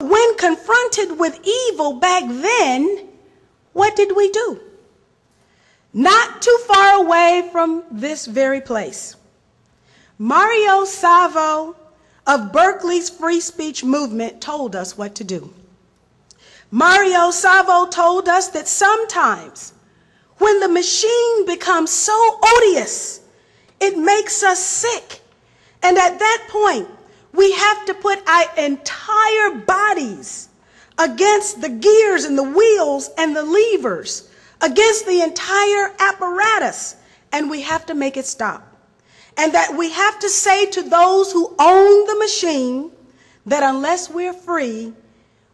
When confronted with evil back then, what did we do? Not too far away from this very place, Mario Savio of Berkeley's free speech movement told us what to do. Mario Savio told us that sometimes when the machine becomes so odious, it makes us sick. And at that point, we have to put our entire bodies against the gears and the wheels and the levers, against the entire apparatus, and we have to make it stop. And that we have to say to those who own the machine that unless we're free,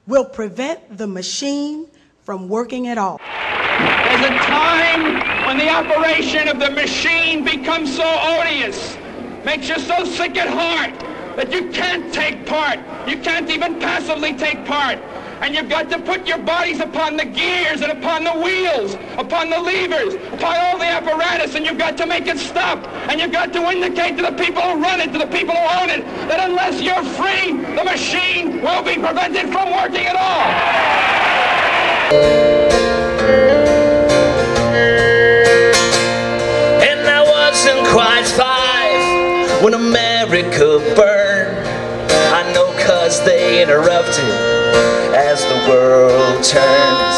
we'll prevent the machine from working at all. There's a time when the operation of the machine becomes so odious, makes you so sick at heart that you can't take part. You can't even passively take part. And you've got to put your bodies upon the gears and upon the wheels, upon the levers, upon all the apparatus, and you've got to make it stop. And you've got to indicate to the people who run it, to the people who own it, that unless you're free, the machine will be prevented from working at all. And I wasn't quite 5 when America burned. I know 'cause they interrupted as the world turns.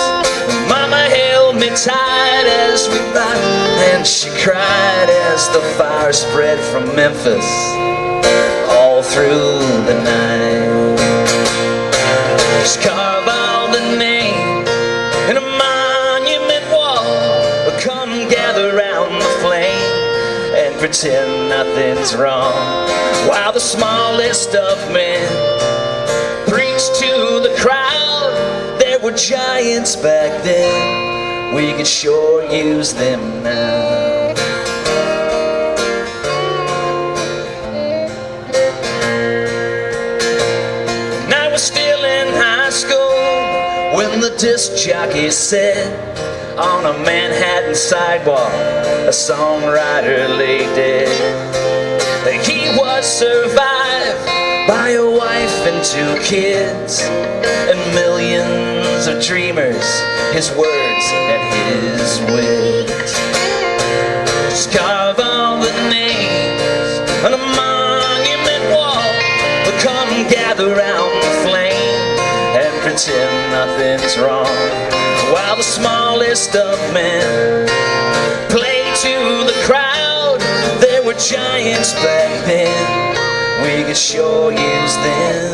Mama held me tight as we rocked, and she cried as the fire spread from Memphis all through the night. Just carve out the name in a monument wall, or come gather round the flame and pretend nothing's wrong, while the smallest of men preach to the crowd. There were giants back then, we could sure use them now. And I was still in high school when the disc jockey said on a Manhattan sidewalk a songwriter lay dead. He was survived by a wife and 2 kids and millions of dreamers, his words and his wit. Just carve all the names on a monument wall, but come gather round the flame and pretend nothing's wrong, while the smallest of men play to the crowd. There were giants back then, we could sure use them.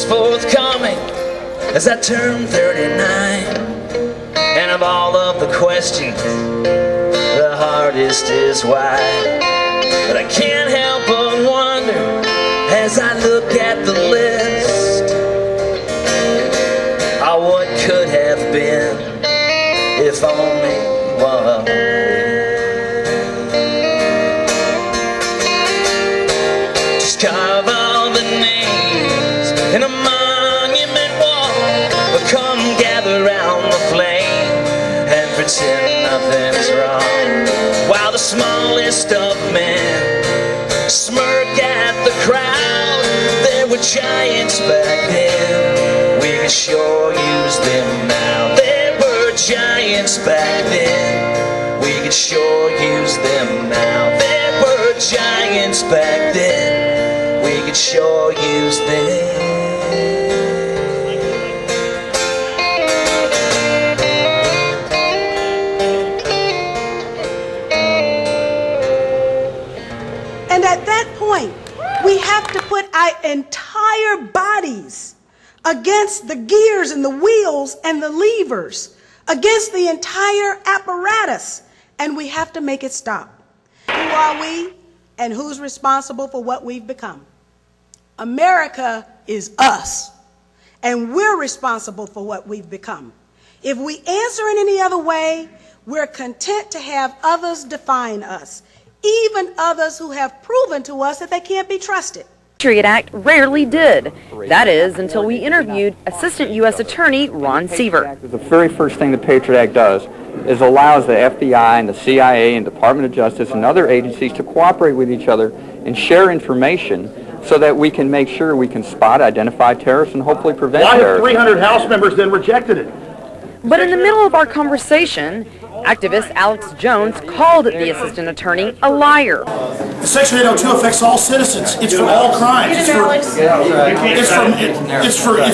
Forthcoming as I turn 39, and of all of the questions, the hardest is why. But I can't help but wonder as I look at the list, what could have been if only one. Just carve all the names in a monument wall, or come gather round the flame and pretend nothing's wrong, while the smallest of men smirk at the crowd. There were giants back then, we can sure use them now. There were giants back then, we can sure use them now. There were giants back then, we could sure use them. And at that point, we have to put our entire bodies against the gears and the wheels and the levers, against the entire apparatus, and we have to make it stop. Who are we and who's responsible for what we've become? America is us, and we're responsible for what we've become. If we answer in any other way, we're content to have others define us, even others who have proven to us that they can't be trusted. The Patriot Act rarely did. That is, until we interviewed Assistant U.S. Attorney Ron Seaver. The very first thing the Patriot Act does is allows the FBI and the CIA and Department of Justice and other agencies to cooperate with each other and share information so that we can make sure we can spot, identify terrorists, and hopefully prevent terrorism. Why have 300 House members then rejected it? But in the middle of our conversation, activist Alex Jones called the assistant attorney a liar. The Section 802 affects all citizens. It's for all crimes. It's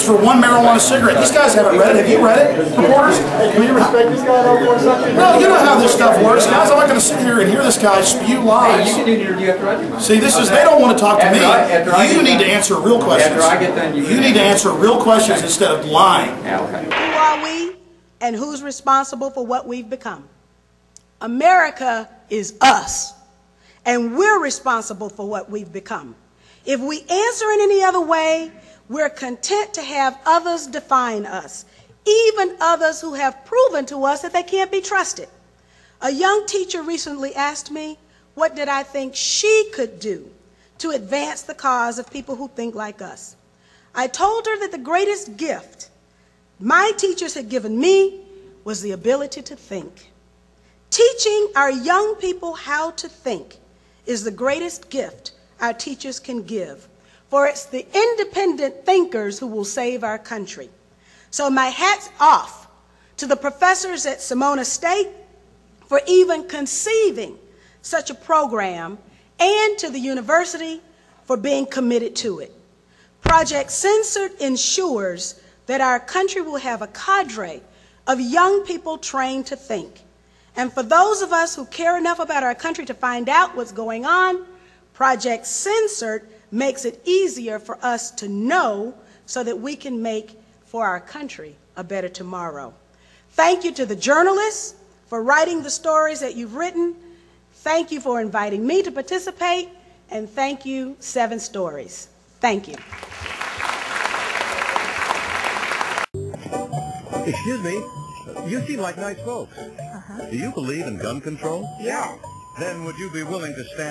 for one marijuana cigarette. These guys haven't read it. Have you read it, reporters? Can you respect this guy for a second? No, you know how this stuff works, guys. I'm not going to sit here and hear this guy spew lies. See, they don't want to talk to me. You need to answer real questions. You need to answer real questions instead of lying. Who are we and who's responsible for what we've become? America is us, and we're responsible for what we've become. If we answer in any other way, we're content to have others define us, even others who have proven to us that they can't be trusted. A young teacher recently asked me, what did I think she could do to advance the cause of people who think like us? I told her that the greatest gift my teachers had given me was the ability to think. Teaching our young people how to think is the greatest gift our teachers can give, for it's the independent thinkers who will save our country. So my hat's off to the professors at Simona State for even conceiving such a program, and to the university for being committed to it. Project Censored ensures that our country will have a cadre of young people trained to think. And for those of us who care enough about our country to find out what's going on, Project Censored makes it easier for us to know so that we can make for our country a better tomorrow. Thank you to the journalists for writing the stories that you've written. Thank you for inviting me to participate. And thank you, 7 Stories. Thank you. Excuse me, you seem like nice folks. Do you believe in gun control? Yeah. Then would you be willing to stand